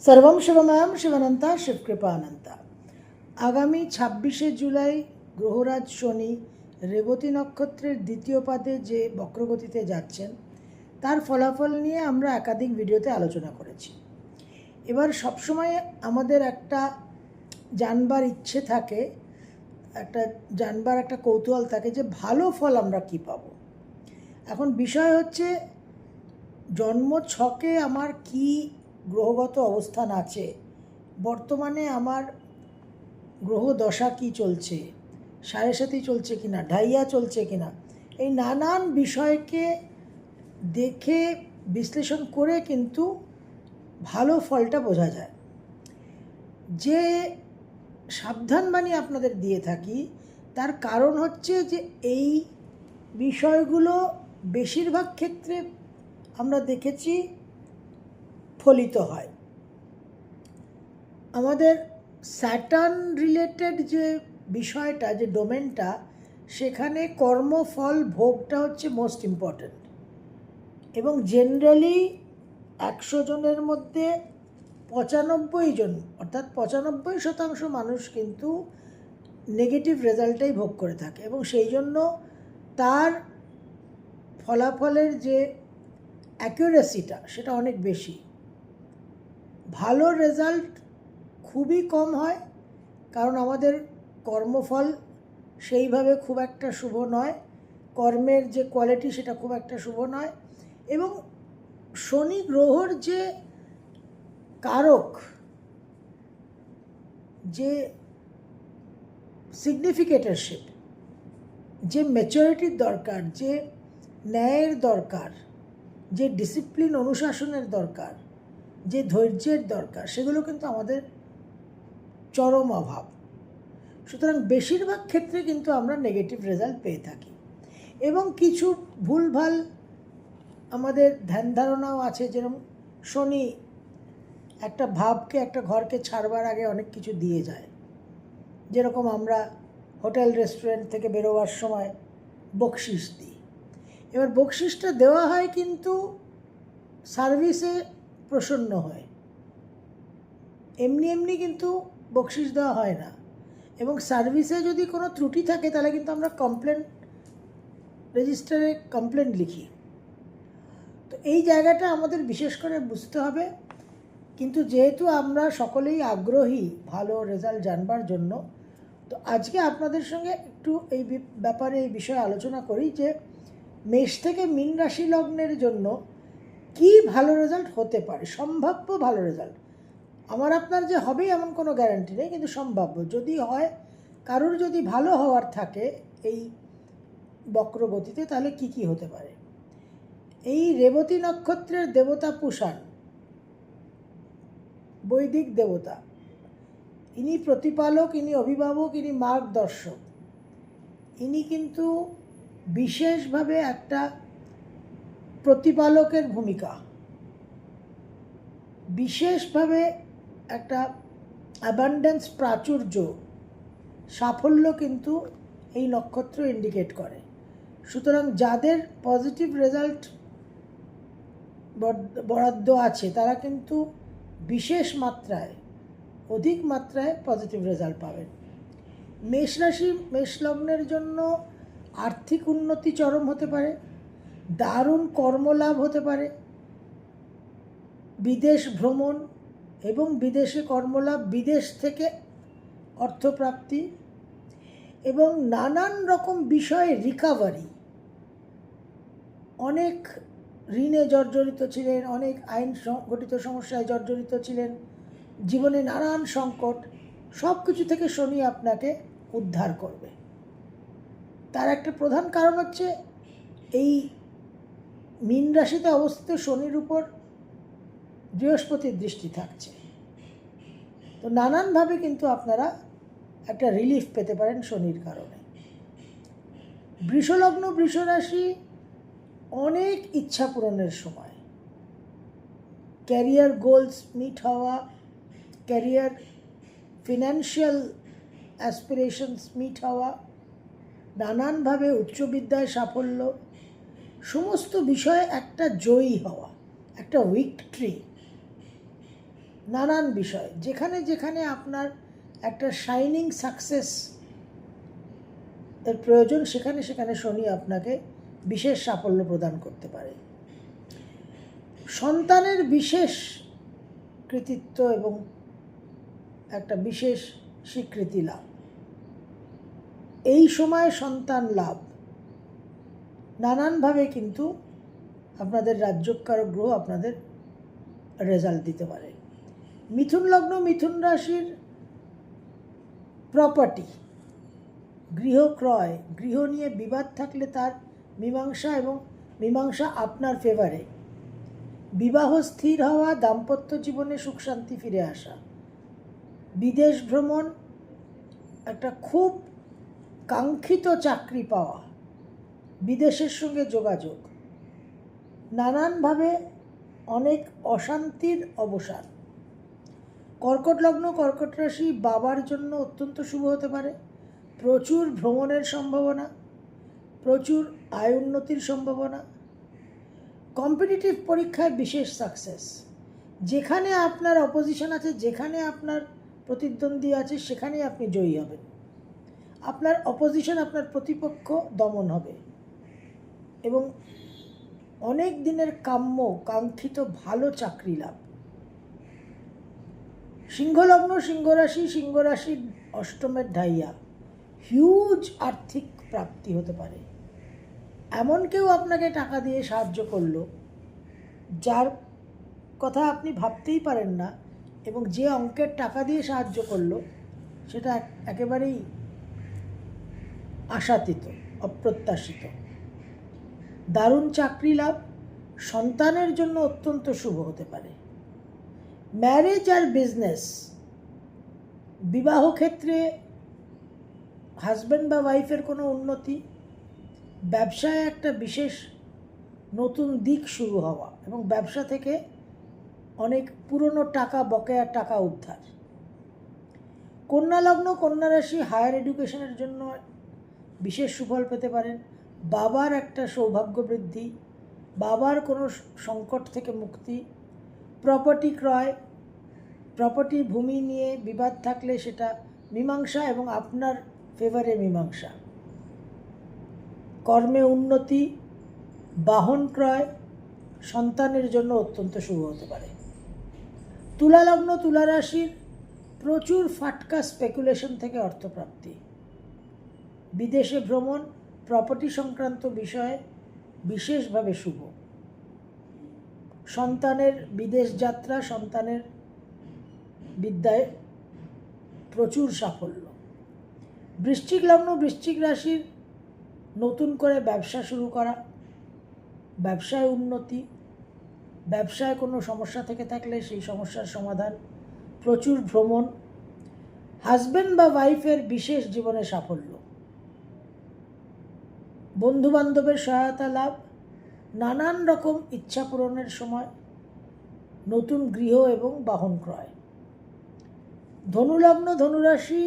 सर्वं शिवमयं शिवनंता शिवकृपानंता। आगामी 26শে জুলাই গ্রহরাজ শনি রেবতী নক্ষত্রের দ্বিতীয় পাদে যে বক্রগতিতে যাচ্ছেন তার ফলাফল নিয়ে আমরা একাধিক ভিডিওতে আলোচনা করেছি। এবার সবসময় আমাদের একটা জানবার ইচ্ছে থাকে, একটা কৌতূহল থাকে যে ভালো ফল আমরা কি পাবো। এখন বিষয় হচ্ছে জন্ম ছকে আমার কি গ্রহগত অবস্থান আছে, বর্তমানে আমার গ্রহ দশা কি চলছে, সাড়ে সাথী চলছে কিনা, ঢাইয়া চলছে কিনা, এই নানান বিষয়কে দেখে বিশ্লেষণ করে কিন্তু ভালো ফলটা বোঝা যায়। যে সাবধানবাণী আপনাদের দিয়ে থাকি তার কারণ হচ্ছে যে এই বিষয়গুলো বেশিরভাগ ক্ষেত্রে আমরা দেখেছি ফলিত হয়। আমাদের স্যাটার্ন রিলেটেড যে বিষয়টা, যে ডোমেনটা, সেখানে কর্মফল ভোগটা হচ্ছে মোস্ট ইম্পর্ট্যান্ট। এবং জেনারেলি 100 জনের মধ্যে 95 জন অর্থাৎ 95% মানুষ কিন্তু নেগেটিভ রেজাল্টটাই ভোগ করে থাকে এবং সেই জন্য তার ফলাফলের যে অ্যাকুরেসিটা সেটা অনেক বেশি। ভালো রেজাল্ট খুবই কম হয়, কারণ আমাদের কর্মফল সেইভাবে খুব একটা শুভ নয়, কর্মের যে কোয়ালিটি সেটা খুব একটা শুভ নয়। এবং শনি গ্রহর যে কারক, যে সিগনিফিকেটরশিপ, যে ম্যাচুরিটির দরকার, যে ন্যায়ের দরকার, যে ডিসিপ্লিন অনুশাসনের দরকার, যে ধৈর্যের দরকার, সেগুলো কিন্তু আমাদের চরম অভাব। সুতরাং বেশিরভাগ ক্ষেত্রে কিন্তু আমরা নেগেটিভ রেজাল্ট পেয়ে থাকি। এবং কিছু ভুলভাল আমাদের ধ্যান ধারণাও আছে, যেরকম শনি একটা ভাবকে, একটা ঘরকে ছাড়বার আগে অনেক কিছু দিয়ে যায়। যেরকম আমরা হোটেল রেস্টুরেন্ট থেকে বেরোবার সময় বকশিস দিই। এবার বকশিসটা দেওয়া হয় কিন্তু সার্ভিসে প্রসন্ন হয়, এমনি এমনি কিন্তু বকশিস দেওয়া হয় না। এবং সার্ভিসে যদি কোনো ত্রুটি থাকে তাহলে কিন্তু আমরা কমপ্লেন রেজিস্টারে কমপ্লেন লিখি। তো এই জায়গাটা আমাদের বিশেষ করে বুঝতে হবে। কিন্তু যেহেতু আমরা সকলেই আগ্রহী ভালো রেজাল্ট জানবার জন্য, তো আজকে আপনাদের সঙ্গে একটু এই ব্যাপারে এই বিষয়ে আলোচনা করি যে মেষ থেকে মীন রাশি লগ্নের জন্য কি ভালো রেজাল্ট হতে পারে, সম্ভাব্য ভালো রেজাল্ট। আমার আপনার যে হবেই এমন কোনো গ্যারান্টি নেই, কিন্তু সম্ভাব্য যদি হয়, কারোর যদি ভালো হওয়ার থাকে এই বক্রগতিতে, তাহলে কি কি হতে পারে। এই রেবতী নক্ষত্রের দেবতা পুষাণ, বৈদিক দেবতা, ইনি প্রতিপালক, ইনি অভিভাবক, ইনি মার্গদর্শক। ইনি কিন্তু বিশেষভাবে একটা প্রতিপালকের ভূমিকা, বিশেষভাবে একটা অ্যাবান্ডেন্স, প্রাচুর্য, সাফল্য কিন্তু এই নক্ষত্র ইন্ডিকেট করে। সুতরাং যাদের পজিটিভ রেজাল্ট বরাদ্দ আছে তারা কিন্তু বিশেষ মাত্রায়, অধিক মাত্রায় পজিটিভ রেজাল্ট পাবেন। মেষ রাশি, মেষ লগ্নের জন্য আর্থিক উন্নতি চরম হতে পারে, দারুণ কর্মলাভ হতে পারে, বিদেশ ভ্রমণ এবং বিদেশে কর্মলাভ, বিদেশ থেকে অর্থপ্রাপ্তি এবং নানান রকম বিষয়ে রিকাভারি। অনেক ঋণে জর্জরিত ছিলেন, অনেক আইন সংগঠিত সমস্যায় জর্জরিত ছিলেন, জীবনে নানান সংকট, সব কিছু থেকে শনি আপনাকে উদ্ধার করবে। তার একটা প্রধান কারণ হচ্ছে এই মীন রাশিতে অবস্থিত শনির উপর বৃহস্পতির দৃষ্টি থাকছে। তো নানানভাবে কিন্তু আপনারা একটা রিলিফ পেতে পারেন শনির কারণে। বৃষলগ্ন, বৃষরাশি অনেক ইচ্ছা পূরণের সময়, ক্যারিয়ার গোলস মিট হওয়া, ক্যারিয়ার ফিনান্সিয়াল অ্যাসপিরেশনস মিট হওয়া, নানানভাবে উচ্চবিদ্যায় সাফল্য, সমস্ত বিষয়ে একটা জয়ী হওয়া, একটা উইকট্রি। নানান বিষয় যেখানে যেখানে আপনার একটা শাইনিং সাকসেস এর প্রয়োজন, সেখানে সেখানে শনি আপনাকে বিশেষ সাফল্য প্রদান করতে পারে। সন্তানের বিশেষ কৃতিত্ব এবং একটা বিশেষ স্বীকৃতি লাভ, এই সময় সন্তান লাভ নানানভাবে কিন্তু আপনাদের রাজ্যকারক গ্রহ আপনাদের রেজাল্ট দিতে পারে। মিথুন লগ্ন, মিথুন রাশির প্রপার্টি, গৃহ ক্রয়, গৃহ নিয়ে বিবাদ থাকলে তার মীমাংসা, এবং মীমাংসা আপনার ফেভারে, বিবাহ স্থির হওয়া, দাম্পত্য জীবনে সুখ শান্তি ফিরে আসা, বিদেশ ভ্রমণ, একটা খুব কাঙ্ক্ষিত চাকরি পাওয়া, বিদেশের সঙ্গে যোগাযোগ, নানানভাবে অনেক অশান্তির অবসান। কর্কট লগ্ন, কর্কট রাশি, বাবার জন্য অত্যন্ত শুভ হতে পারে, প্রচুর ভ্রমণের সম্ভাবনা, প্রচুর আয় উন্নতির সম্ভাবনা, কম্পিটিটিভ পরীক্ষায় বিশেষ সাকসেস, যেখানে আপনার অপোজিশন আছে, যেখানে আপনার প্রতিদ্বন্দ্বী আছে, সেখানেই আপনি জয়ী হবেন। আপনার অপোজিশন, আপনার প্রতিপক্ষ দমন হবে, এবং অনেক দিনের কাম্য কাঙ্ক্ষিত ভালো চাকরি লাভ। সিংহলগ্ন, সিংহরাশি, সিংহরাশির অষ্টমের ঢাইয়া, হিউজ আর্থিক প্রাপ্তি হতে পারে। এমন কেউ আপনাকে টাকা দিয়ে সাহায্য করলো যার কথা আপনি ভাবতেই পারেন না, এবং যে অঙ্কের টাকা দিয়ে সাহায্য করলো সেটা একেবারেই আশাতীত, অপ্রত্যাশিত। দারুণ চাকরি লাভ, সন্তানের জন্য অত্যন্ত শুভ হতে পারে। ম্যারেজ আর বিজনেস, বিবাহ ক্ষেত্রে হাজব্যান্ড বা ওয়াইফের কোনো উন্নতি, ব্যবসায় একটা বিশেষ নতুন দিক শুরু হওয়া, এবং ব্যবসা থেকে অনেক পুরনো টাকা, বকেয়া টাকা উদ্ধার। কন্যা লগ্ন, কন্যা রাশি, হায়ার এডুকেশনের জন্য বিশেষ সুফল পেতে পারেন, বাবার একটা সৌভাগ্য বৃদ্ধি, বাবার কোনো সংকট থেকে মুক্তি, প্রপার্টি ক্রয়, প্রপার্টি ভূমি নিয়ে বিবাদ থাকলে সেটা মীমাংসা, এবং আপনার ফেভারে মীমাংসা, কর্মে উন্নতি, বাহন ক্রয়, সন্তানের জন্য অত্যন্ত শুভ হতে পারে। তুলা লগ্ন, তুলা রাশির প্রচুর ফাটকা স্পেকুলেশন থেকে অর্থপ্রাপ্তি, বিদেশে ভ্রমণ, প্রপার্টি সংক্রান্ত বিষয়ে বিশেষভাবে শুভ, সন্তানের বিদেশ যাত্রা, সন্তানের বিদ্যায় প্রচুর সাফল্য। বৃশ্চিক লগ্ন, বৃশ্চিক রাশির নতুন করে ব্যবসা শুরু করা, ব্যবসায় উন্নতি, ব্যবসায় কোনো সমস্যা থেকে থাকলে সেই সমস্যার সমাধান, প্রচুর ভ্রমণ, হাজব্যান্ড বা ওয়াইফের বিশেষ জীবনে সাফল্য, বন্ধুবান্ধবের সহায়তা লাভ, নানান রকম ইচ্ছা পূরণের সময়, নতুন গৃহ এবং বাহন ক্রয়। ধনুলগ্ন, ধনুরাশি,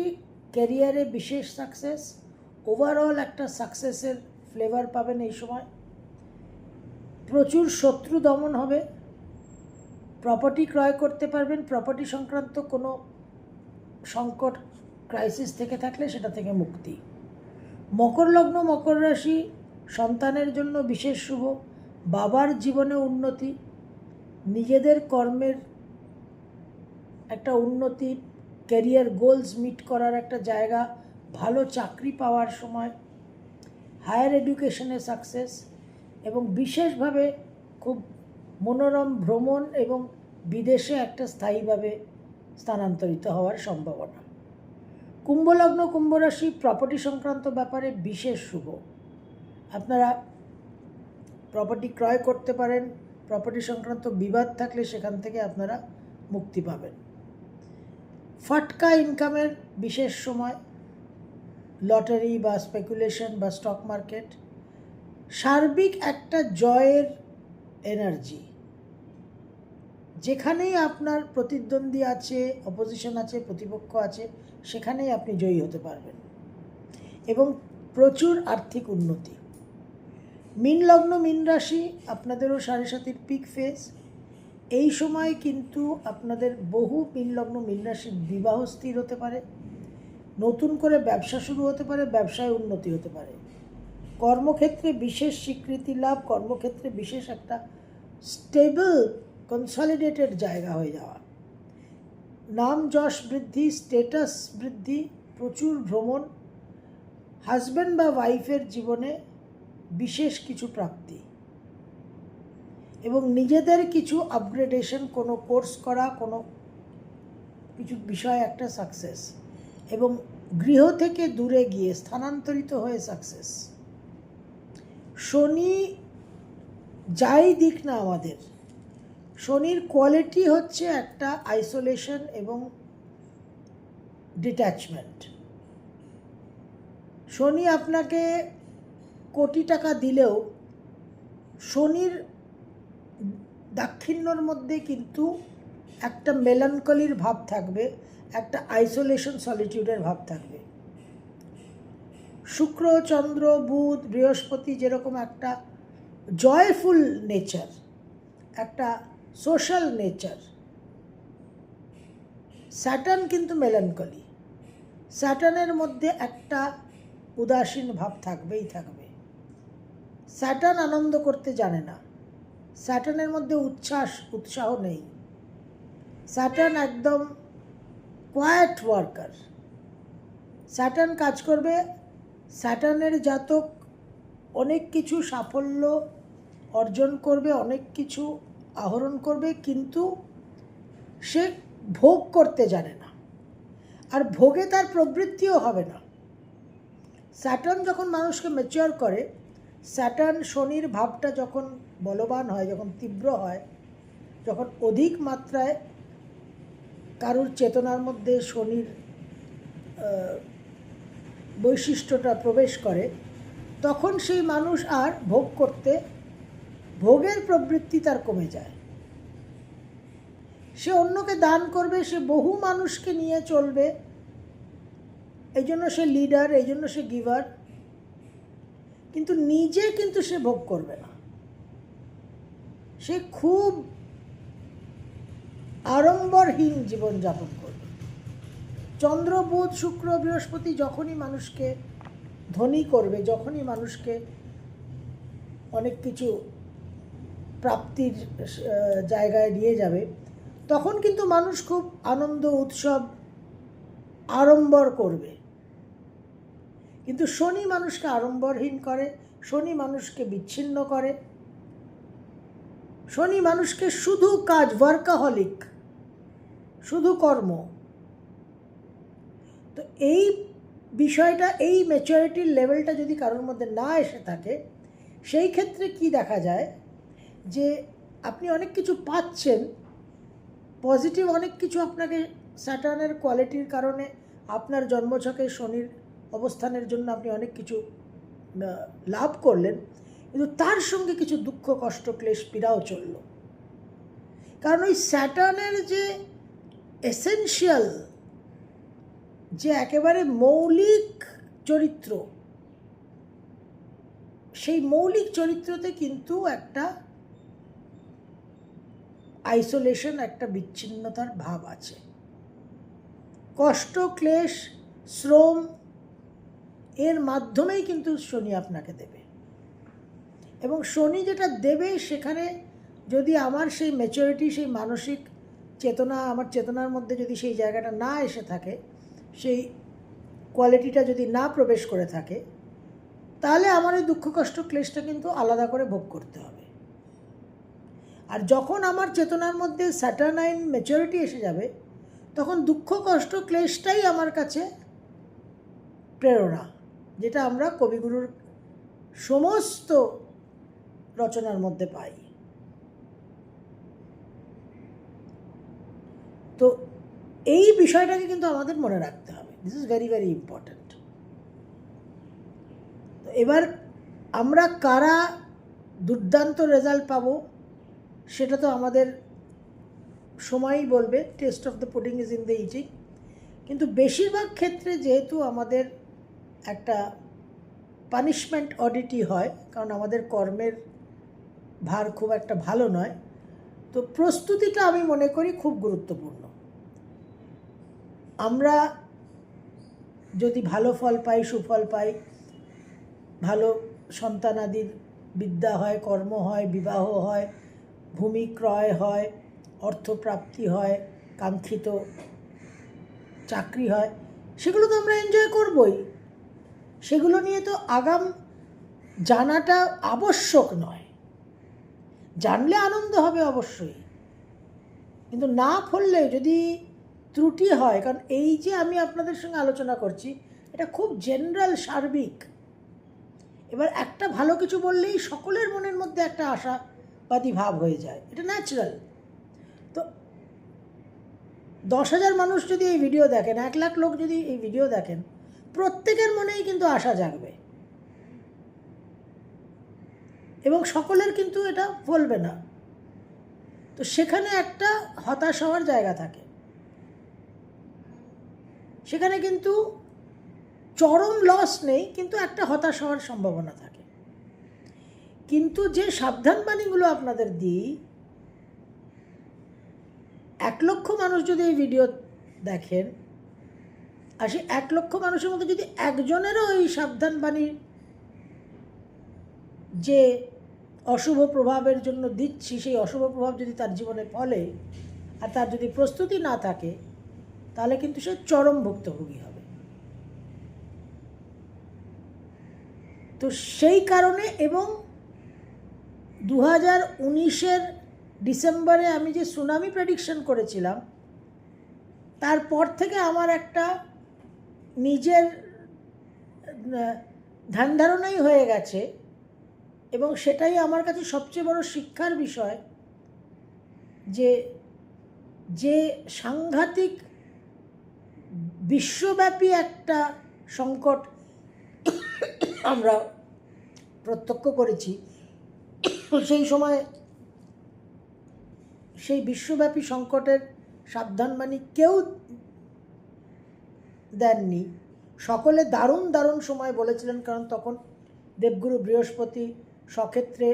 ক্যারিয়ারে বিশেষ সাকসেস, ওভারঅল একটা সাকসেসের ফ্লেভার পাবেন এই সময়, প্রচুর শত্রু দমন হবে, প্রপার্টি ক্রয় করতে পারবেন, প্রপার্টি সংক্রান্ত কোনো সংকট, ক্রাইসিস থেকে থাকলে সেটা থেকে মুক্তি। মকর লগ্ন, মকর রাশি, সন্তানের জন্য বিশেষ শুভ, বাবার জীবনে উন্নতি, নিজেদের কর্মের একটা উন্নতি, ক্যারিয়ার গোলস মিট করার একটা জায়গা, ভালো চাকরি পাওয়ার সময়, হায়ার এডুকেশনে সাকসেস, এবং বিশেষভাবে খুব মনোরম ভ্রমণ, এবং বিদেশে একটা স্থায়ীভাবে স্থানান্তরিত হওয়ার সম্ভাবনা। কুম্ভলগ্ন, কুম্ভরাশি, প্রপার্টি সংক্রান্ত ব্যাপারে বিশেষ শুভ, আপনারা প্রপার্টি ক্রয় করতে পারেন, প্রপার্টি সংক্রান্ত বিবাদ থাকলে সেখান থেকে আপনারা মুক্তি পাবেন। ফাটকা ইনকামের বিশেষ সময়, লটারি বা স্পেকুলেশন বা স্টক মার্কেট, সার্বিক একটা জয়ের এনার্জি, যেখানেই আপনার প্রতিদ্বন্দ্বী আছে, অপোজিশন আছে, প্রতিপক্ষ আছে, সেখানেই আপনি জয়ী হতে পারবেন, এবং প্রচুর আর্থিক উন্নতি। মীন লগ্ন, মীন রাশি, আপনাদেরও 7.5 পিক ফেজ, এই সময় কিন্তু আপনাদের বহু মীনলগ্ন মীনরাশির বিবাহ স্থির হতে পারে, নতুন করে ব্যবসা শুরু হতে পারে, ব্যবসায় উন্নতি হতে পারে, কর্মক্ষেত্রে বিশেষ স্বীকৃতি লাভ, কর্মক্ষেত্রে বিশেষ একটা স্টেবল কনসলিডেটেড জায়গা হয়ে যাওয়া, নাম যশ বৃদ্ধি, স্টেটাস বৃদ্ধি, প্রচুর ভ্রমণ, হাজব্যান্ড বা ওয়াইফের জীবনে বিশেষ কিছু প্রাপ্তি এবং নিজেদের কিছু আপগ্রেডেশন, কোনো কোর্স করা, কোনো কিছু বিষয় একটা সাকসেস এবং গৃহ থেকে দূরে গিয়ে স্থানান্তরিত হয়ে সাকসেস। শনি যাই দিক না আমাদের, শনির কোয়ালিটি হচ্ছে একটা আইসোলেশন এবং ডিট্যাচমেন্ট। শনি আপনাকে কোটি টাকা দিলেও শনির দাক্ষিণ্যর মধ্যে কিন্তু একটা মেলানকলির ভাব থাকবে, একটা আইসোলেশন সলিটিউডের ভাব থাকবে। শুক্র, চন্দ্র, বুধ, বৃহস্পতি যেরকম একটা জয়ফুল নেচার, একটা সোশ্যাল নেচার, স্যাটার্ন কিন্তু মেলানকলি। স্যাটার্নের মধ্যে একটা উদাসীন ভাব থাকবেই থাকবে। স্যাটার্ন আনন্দ করতে জানে না, স্যাটার্নের মধ্যে উৎসাহ নেই। স্যাটার্ন একদম কোয়াইট ওয়ার্কার। স্যাটার্ন কাজ করবে, স্যাটার্নের জাতক অনেক কিছু সাফল্য অর্জন করবে, অনেক কিছু আহরণ করবে, কিন্তু সে ভোগ করতে জানে না, আর ভোগে তার প্রবৃত্তিও হবে না। স্যাটার্ন যখন মানুষকে ম্যাচিওর করে, স্যাটার্ন শনির ভাবটা যখন বলবান হয়, যখন তীব্র হয়, যখন অধিক মাত্রায় কারুর চেতনার মধ্যে শনির বৈশিষ্ট্যটা প্রবেশ করে, তখন সেই মানুষ আর ভোগ করতে, ভোগের প্রবৃত্তি তার কমে যায়। সে অন্যকে দান করবে, সে বহু মানুষকে নিয়ে চলবে, এই জন্য সে লিডার, এই জন্য সে গিভার, কিন্তু নিজে কিন্তু সে ভোগ করবে না। সে খুব আড়ম্বরহীন জীবনযাপন করবে। চন্দ্র, বুধ, শুক্র, বৃহস্পতি যখনই মানুষকে ধনী করবে, যখনই মানুষকে অনেক কিছু প্রাপ্তির জায়গায় নিয়ে যাবে, তখন কিন্তু মানুষ খুব আনন্দ, উৎসব, আড়ম্বর করবে। কিন্তু শনি মানুষকে আড়ম্বরহীন করে, শনি মানুষকে বিচ্ছিন্ন করে, শনি মানুষকে শুধু কাজ, ওয়ার্কাহলিক, শুধু কর্ম। তো এই বিষয়টা, এই ম্যাচুরিটির লেভেলটা যদি কারোর মধ্যে না এসে থাকে, সেই ক্ষেত্রে কি দেখা যায় যে আপনি অনেক কিছু পাচ্ছেন, পজিটিভ অনেক কিছু আপনাকে স্যাটার্নের কোয়ালিটির কারণে, আপনার জন্মছকে শনির অবস্থানের জন্য আপনি অনেক কিছু লাভ করলেন, কিন্তু তার সঙ্গে কিছু দুঃখ, কষ্ট, ক্লেশ, পীড়াও চলল। কারণ ওই স্যাটার্নের যে এসেনশিয়াল, যে একেবারে মৌলিক চরিত্র, সেই মৌলিক চরিত্রতে কিন্তু একটা আইসোলেশন, একটা বিচ্ছিন্নতার ভাব আছে। কষ্ট, ক্লেশ, শ্রম এর মাধ্যমেই কিন্তু শনি আপনাকে দেবে, এবং শনি যেটা দেবে সেখানে যদি আমার সেই ম্যাচুরিটি, সেই মানসিক চেতনা, আমার চেতনার মধ্যে যদি সেই জায়গাটা না এসে থাকে, সেই কোয়ালিটিটা যদি না প্রবেশ করে থাকে, তাহলে আমার ওই দুঃখ, কষ্ট, ক্লেশটা কিন্তু আলাদা করে ভোগ করতে হবে। আর যখন আমার চেতনার মধ্যে স্যাটার্নাইন ম্যাচুরিটি এসে যাবে, তখন দুঃখ, কষ্ট, ক্লেশটাই আমার কাছে প্রেরণা, যেটা আমরা কবিগুরুর সমস্ত রচনার মধ্যে পাই। তো এই বিষয়টাকে কিন্তু আমাদের মনে রাখতে হবে। This is very very important. তো এবার আমরা কারা দুর্দান্ত রেজাল্ট পাবো, সেটা তো আমাদের সময়ই বলবে। Test of the pudding is in the eating. কিন্তু বেশিরভাগ ক্ষেত্রে যেহেতু আমাদের একটা পানিশমেন্ট অডিটই হয়, কারণ আমাদের কর্মের ভার খুব একটা ভালো নয়, তো তো প্রস্তুতিটা আমি মনে করি খুব গুরুত্বপূর্ণ। আমরা যদি ভালো ফল পাই, সুফল পাই, ভালো সন্তানাদির বিদ্যা হয়, কর্ম হয়, বিবাহ হয়, ভূমি ক্রয় হয়, অর্থপ্রাপ্তি হয়, কাঙ্ক্ষিত চাকরি হয়, সেগুলো তো আমরা এনজয় করবই। সেগুলো নিয়ে তো আগাম জানাটা আবশ্যক নয়। জানলে আনন্দ হবে অবশ্যই, কিন্তু না ফললে যদি ত্রুটি হয়, কারণ এই যে আমি আপনাদের সঙ্গে আলোচনা করছি এটা খুব জেনারেল, সার্বিক। এবার একটা ভালো কিছু বললেই সকলের মনের মধ্যে একটা আশাবাদী ভাব হয়ে যায়, এটা ন্যাচারাল। তো 10,000 মানুষ যদি এই ভিডিও দেখেন, 1 লাখ লোক যদি এই ভিডিও দেখেন, প্রত্যেকের মনেই কিন্তু আশা জাগবে এবং সকলের কিন্তু এটা বলবে না। তো সেখানে একটা হতাশ হওয়ার জায়গা থাকে, সেখানে কিন্তু চরম লস নেই, কিন্তু একটা হতাশ হওয়ার সম্ভাবনা থাকে। কিন্তু যে সাবধানবাণীগুলো আপনাদের দিই, 1 লক্ষ মানুষ যদি এই ভিডিও দেখেন, আর সেই 1 লক্ষ মানুষের মধ্যে যদি একজনেরও এই সাবধানবাণী যে অশুভ প্রভাবের জন্য দিচ্ছি, সেই অশুভ প্রভাব যদি তার জীবনে ফলে আর তার যদি প্রস্তুতি না থাকে, তাহলে কিন্তু সে চরম ভুক্তভোগী হবে। তো সেই কারণে, এবং 2019-এর ডিসেম্বরে আমি যে সুনামি প্রেডিকশন করেছিলাম, তারপর থেকে আমার একটা নিজের ধ্যান ধারণাই হয়ে গেছে, এবং সেটাই আমার কাছে সবচেয়ে বড় শিক্ষার বিষয়, যে সাংঘাতিক বিশ্বব্যাপী একটা সংকট আমরা প্রত্যক্ষ করেছি, সেই সময় সেই বিশ্বব্যাপী সংকটের সাবধানবাণী কেউ দেননি। সকলে দারুণ দারুণ সময় বলেছিলেন, কারণ তখন দেবগুরু বৃহস্পতি স্বক্ষেত্রে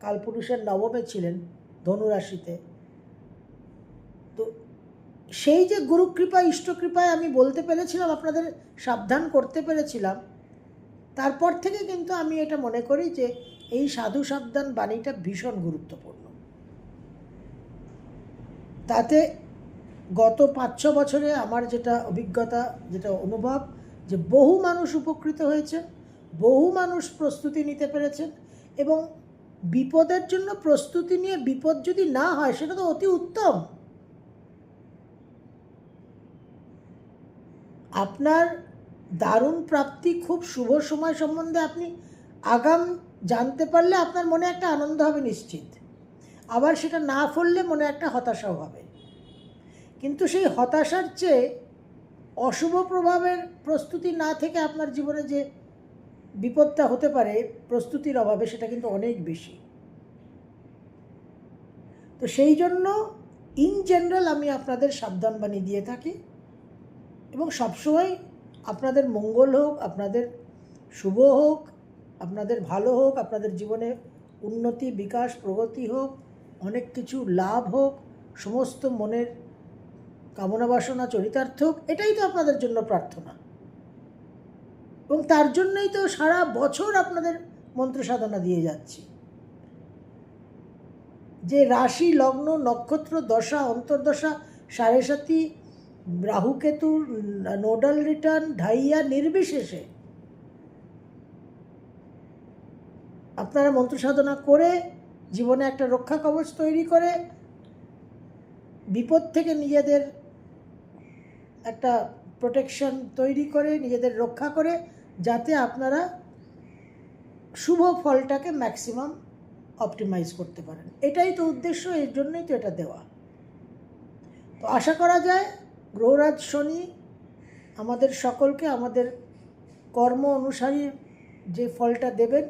কালপুরুষের নবমে ছিলেন, ধনুরাশিতে। তো সেই যে গুরুকৃপা, ইষ্টকৃপায় আমি বলতে পেরেছিলাম, আপনাদের সাবধান করতে পেরেছিলাম, তারপর থেকে কিন্তু আমি এটা মনে করি যে এই সাধু সাবধান বাণীটা ভীষণ গুরুত্বপূর্ণ। তাতে গত 5-6 বছরে আমার যেটা অভিজ্ঞতা, যেটা অনুভব, যে বহু মানুষ উপকৃত হয়েছেন, বহু মানুষ প্রস্তুতি নিতে পেরেছেন, এবং বিপদের জন্য প্রস্তুতি নিয়ে বিপদ যদি না হয় সেটা তো অতি উত্তম। আপনার দারুণ প্রাপ্তি, খুব শুভ সময় সম্বন্ধে আপনি আগাম জানতে পারলে আপনার মনে একটা আনন্দ হবে নিশ্চিত, আবার সেটা না ফললে মনে একটা হতাশাও হবে। কিন্তু সেই হতাশার চেয়ে অশুভ প্রভাবের প্রস্তুতি না থেকে আপনার জীবনে যে বিপদটা হতে পারে প্রস্তুতির অভাবে, সেটা কিন্তু অনেক বেশি। তো সেই জন্য ইন জেনারেল আমি আপনাদের সাবধানবাণী দিয়ে থাকি, এবং সবসময় আপনাদের মঙ্গল হোক, আপনাদের শুভ হোক, আপনাদের ভালো হোক, আপনাদের জীবনে উন্নতি, বিকাশ, প্রগতি হোক, অনেক কিছু লাভ হোক, সমস্ত মনের কামনা বাসনা চরিতার্থ হোক, এটাই তো আপনাদের জন্য প্রার্থনা। এবং তার জন্যই তো সারা বছর আপনাদের মন্ত্র সাধনা দিয়ে যাচ্ছি। যে রাশি, লগ্ন, নক্ষত্র, দশা, অন্তর্দশা, সাড়ে সাতি, রাহুকেতুর নোডাল রিটার্ন, ঢাইয়া নির্বিশেষে আপনারা মন্ত্র সাধনা করে জীবনে একটা রক্ষা কবচ তৈরি করে, বিপদ থেকে নিজেদের একটা প্রোটেকশন তৈরি করে, নিজেদের রক্ষা করে, যাতে আপনারা শুভ ফলটাকে ম্যাক্সিমাম অপটিমাইজ করতে পারেন। এটাই তো উদ্দেশ্য, এর জন্যই তো এটা দেওয়া। তো আশা করা যায় গ্রহরাজ শনি আমাদের সকলকে আমাদের কর্ম অনুসারী যে ফলটা দেবেন,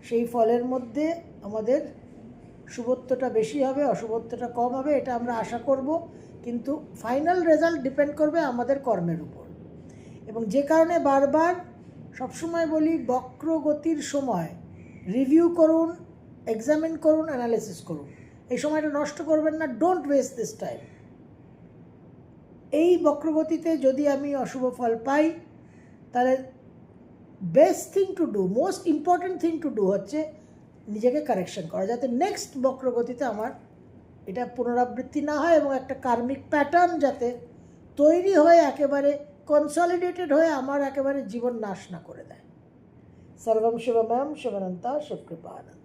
সেই ফলের মধ্যে আমাদের শুভত্বটা বেশি হবে, অশুভত্বটা কম হবে, এটা আমরা আশা করব। কিন্তু ফাইনাল রেজাল্ট ডিপেন্ড করবে আমাদের কর্মের উপর। এবং যে কারণে বারবার সবসময় বলি, বক্রগতির সময় রিভিউ করুন, এক্সামিন করুন, অ্যানালিসিস করুন। এই সময়টা নষ্ট করবেন না, ডোন্ট ওয়েস্ট দিস টাইম। এই বক্রগতিতে যদি আমি অশুভ ফল পাই, তাহলে best thing to do, most important thing to do হচ্ছে নিজেকে কারেকশন করা, যাতে নেক্সট বক্রগতিতে আমার এটা পুনরাবৃত্তি না হয় এবং একটা কার্মিক প্যাটার্ন যাতে তৈরি হয়ে একেবারে কনসলিডেটেড হয়ে আমার একেবারে জীবন নাশ না করে দেয়। সর্বম শিবময়ম শিবানন্তা শিবকৃপানন্দ।